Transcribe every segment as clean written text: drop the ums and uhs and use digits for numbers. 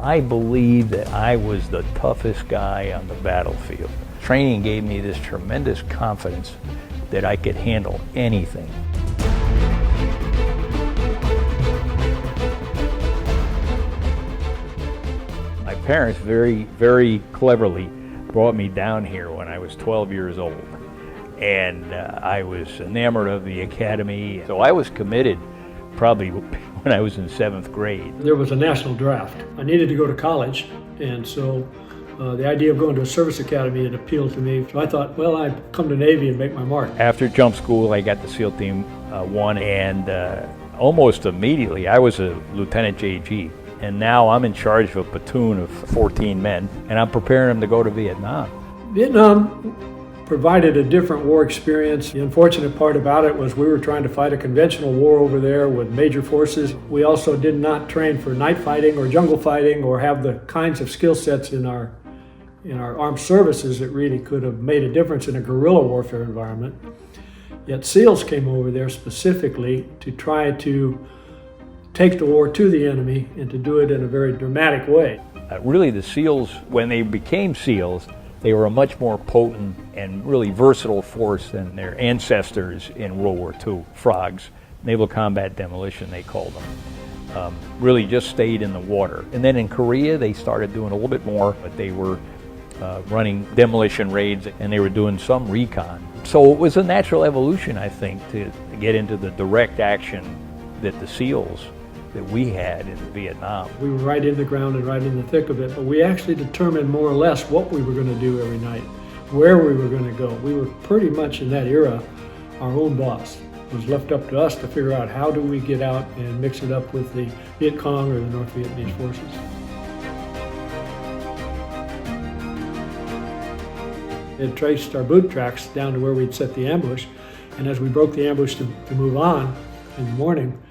I believe that I was the toughest guy on the battlefield. Training gave me this tremendous confidence that I could handle anything. My parents very cleverly brought me down here when I was 12 years old. And I was enamored of the academy. So I was committed probably when I was in 7th grade. There was a national draft. I needed to go to college, and so the idea of going to a service academy had appealed to me. So I thought, well, I'd come to Navy and make my mark. After jump school, I got to SEAL Team 1, and almost immediately I was a Lieutenant JG. And now I'm in charge of a platoon of 14 men, and I'm preparing them to go to Vietnam. Vietnam provided a different war experience. The unfortunate part about it was we were trying to fight a conventional war over there with major forces. We also did not train for night fighting or jungle fighting or have the kinds of skill sets in our armed services that really could have made a difference in a guerrilla warfare environment. Yet SEALs came over there specifically to try to take the war to the enemy and to do it in a very dramatic way. Really, the SEALs, when they became SEALs, they were a much more potent and really versatile force than their ancestors in World War II, frogs, naval combat demolition they called them. Really just stayed in the water. And then in Korea they started doing a little bit more, but they were running demolition raids and they were doing some recon. So it was a natural evolution, I think, to get into the direct action that the SEALs that we had in Vietnam. We were right in the ground and right in the thick of it, but we actually determined more or less what we were going to do every night, where we were going to go. We were pretty much in that era our own boss. It was left up to us to figure out how do we get out and mix it up with the Viet Cong or the North Vietnamese forces. It traced our boot tracks down to where we'd set the ambush, and as we broke the ambush to move on in the morning,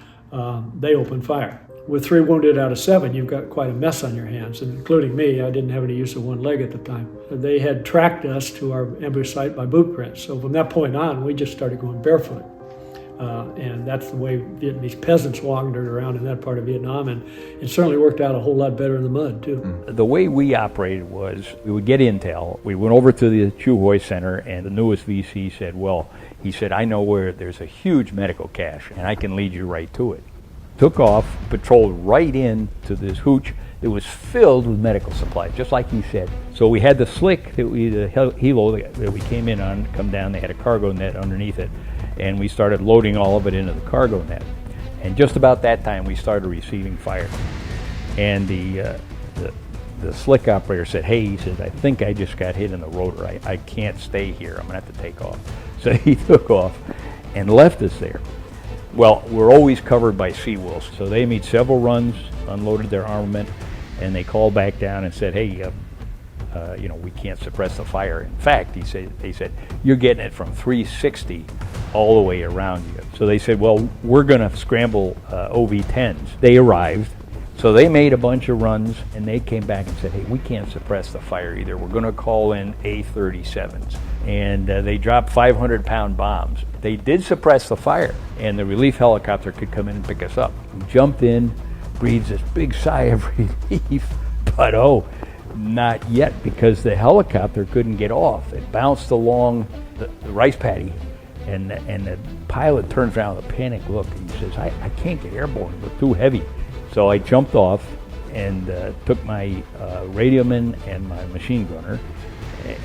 they opened fire. With 3 wounded out of 7, you've got quite a mess on your hands, and including me. I didn't have any use of one leg at the time. They had tracked us to our ambush site by boot prints, so from that point on, we just started going barefoot. And that's the way Vietnamese peasants wandered around in that part of Vietnam, and it certainly worked out a whole lot better in the mud, too. The way we operated was we would get intel. We went over to the Chu Hoi Center, and the newest VC said, well, he said, I know where there's a huge medical cache, and I can lead you right to it. Took off, patrolled right into this hooch that was filled with medical supplies, just like he said. So we had the slick, the helo that we came in on, come down. They had a cargo net underneath it, and we started loading all of it into the cargo net. And just about that time, we started receiving fire. And the slick operator said, hey, he says, I think I just got hit in the rotor. I can't stay here. I'm going to have to take off. So he took off and left us there. Well, we're always covered by Seawolves. So they made several runs, unloaded their armament, and they called back down and said, hey, we can't suppress the fire. In fact, they said, you're getting it from 360 all the way around you. So they said, well, we're going to scramble OV-10s. They arrived. So they made a bunch of runs, and they came back and said, hey, we can't suppress the fire either. We're going to call in A-37s. And they dropped 500-pound bombs. They did suppress the fire, and the relief helicopter could come in and pick us up. We jumped in, breathed this big sigh of relief, but not yet, because the helicopter couldn't get off. It bounced along the rice paddy, and the pilot turns around with a panic look, and he says, I can't get airborne, we're too heavy. So I jumped off and took my radioman and my machine gunner,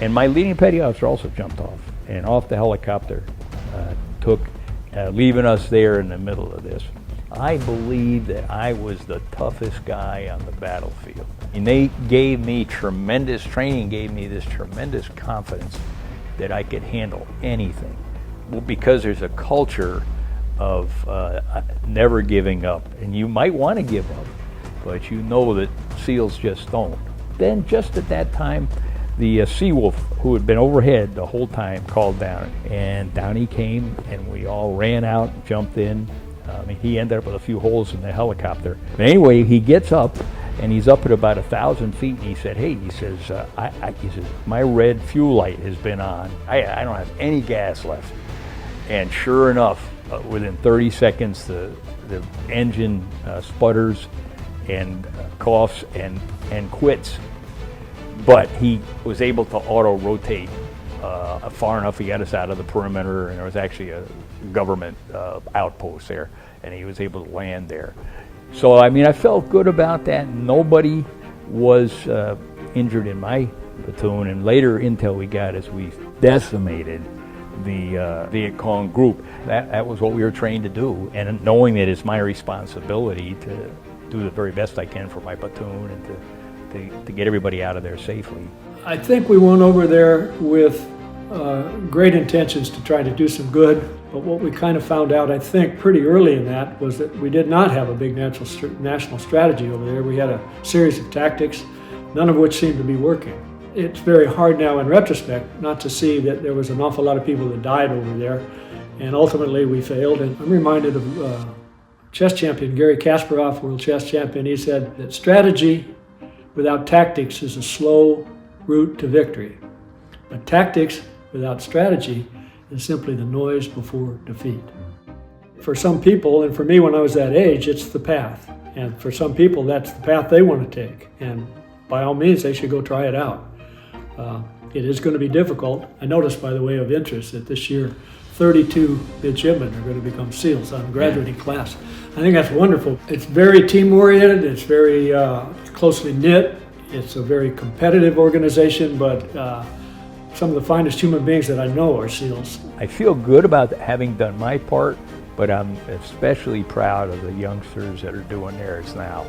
and my leading petty officer also jumped off, and off the helicopter leaving us there in the middle of this. I believe that I was the toughest guy on the battlefield. And they gave me tremendous training, gave me this tremendous confidence that I could handle anything. Well, because there's a culture of never giving up. And you might want to give up, but you know that SEALs just don't. Then just at that time, the Seawolf, who had been overhead the whole time, called down. And down he came, and we all ran out, jumped in. He ended up with a few holes in the helicopter. But anyway, he gets up, and he's up at about 1,000 feet, and he said, hey, he says, my red fuel light has been on. I don't have any gas left. And sure enough, within 30 seconds, the engine sputters, and coughs and quits. But he was able to auto-rotate far enough. He got us out of the perimeter, and there was actually a government outpost there, and he was able to land there. So, I mean, I felt good about that. Nobody was injured in my platoon, and later intel we got is we decimated the Viet Cong group. That was what we were trained to do, and knowing that it's my responsibility to do the very best I can for my platoon and to get everybody out of there safely. I think we went over there with great intentions to try to do some good, but what we kind of found out, I think, pretty early in that was that we did not have a big national strategy over there. We had a series of tactics, none of which seemed to be working. It's very hard now in retrospect not to see that there was an awful lot of people that died over there, and ultimately we failed. And I'm reminded of chess champion Gary Kasparov, world chess champion. He said that strategy without tactics is a slow route to victory, but tactics without strategy is simply the noise before defeat. For some people, and for me when I was that age, it's the path. And for some people, that's the path they want to take. And by all means, they should go try it out. It is going to be difficult. I noticed, by the way of interest, that this year 32 midshipmen are going to become SEALs on graduating class. I think that's wonderful. It's very team-oriented. It's very closely knit. It's a very competitive organization, but some of the finest human beings that I know are SEALs. I feel good about having done my part, but I'm especially proud of the youngsters that are doing theirs now.